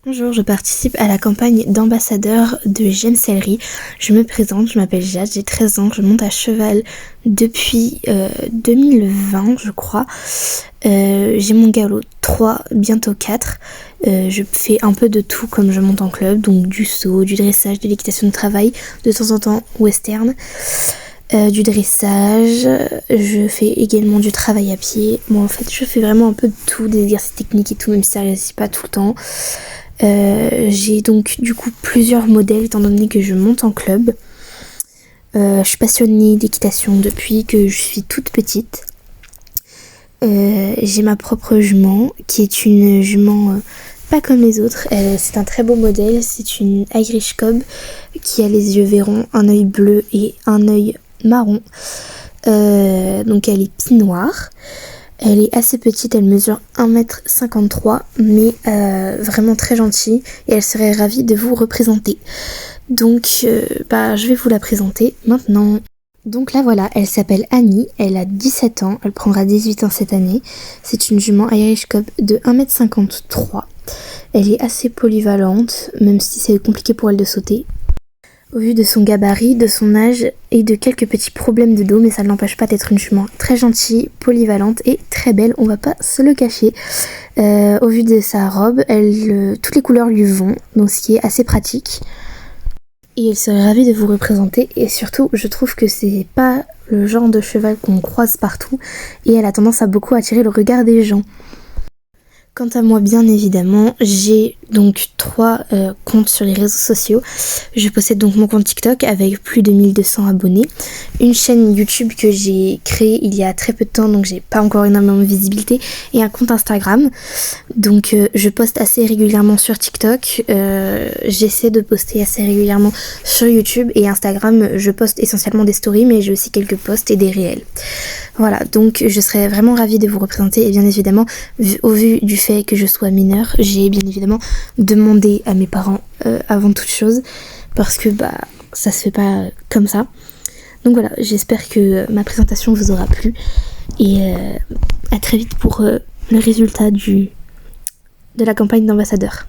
Bonjour, je participe à la campagne d'ambassadeur de J'aime Céleri. Je me présente, je m'appelle Jade, j'ai 13 ans, je monte à cheval depuis 2020 je crois. J'ai mon galop 3, bientôt 4. Je fais un peu de tout comme je monte en club, donc du saut, du dressage, de l'équitation de travail, de temps en temps western. Du dressage, je fais également du travail à pied. Moi en fait je fais vraiment un peu de tout, des exercices techniques et tout, même si ça réussit pas tout le temps. J'ai donc du coup plusieurs modèles étant donné que je monte en club. Je suis passionnée d'équitation depuis que je suis toute petite. J'ai ma propre jument qui est une jument pas comme les autres. C'est un très beau modèle, c'est une Irish Cob qui a les yeux verrons, un œil bleu et un œil marron. Donc elle est pie noire. Elle est assez petite, elle mesure 1m53, mais vraiment très gentille et elle serait ravie de vous représenter. Donc je vais vous la présenter maintenant. Donc là voilà, elle s'appelle Annie, elle a 17 ans, elle prendra 18 ans cette année. C'est une jument Irish Cob de 1m53. Elle est assez polyvalente, même si c'est compliqué pour elle de sauter. Au vu de son gabarit, de son âge et de quelques petits problèmes de dos, mais ça ne l'empêche pas d'être une jument très gentille, polyvalente et très belle, on va pas se le cacher. Au vu de sa robe, toutes les couleurs lui vont, donc ce qui est assez pratique. Et elle serait ravie de vous représenter, et surtout je trouve que c'est pas le genre de cheval qu'on croise partout, et elle a tendance à beaucoup attirer le regard des gens. Quant à moi, bien évidemment, j'ai donc 3 comptes sur les réseaux sociaux. Je possède donc mon compte TikTok avec plus de 1200 abonnés, une chaîne YouTube que j'ai créée il y a très peu de temps, donc j'ai pas encore énormément de visibilité, et un compte Instagram. Donc je poste assez régulièrement sur TikTok, j'essaie de poster assez régulièrement sur YouTube, et Instagram je poste essentiellement des stories, mais j'ai aussi quelques posts et des réels. Voilà, donc je serais vraiment ravie de vous représenter, et bien évidemment, au vu du fait que je sois mineure, j'ai bien évidemment demandé à mes parents avant toute chose, parce que ça se fait pas comme ça. Donc voilà, j'espère que ma présentation vous aura plu, et à très vite pour le résultat de la campagne d'ambassadeur.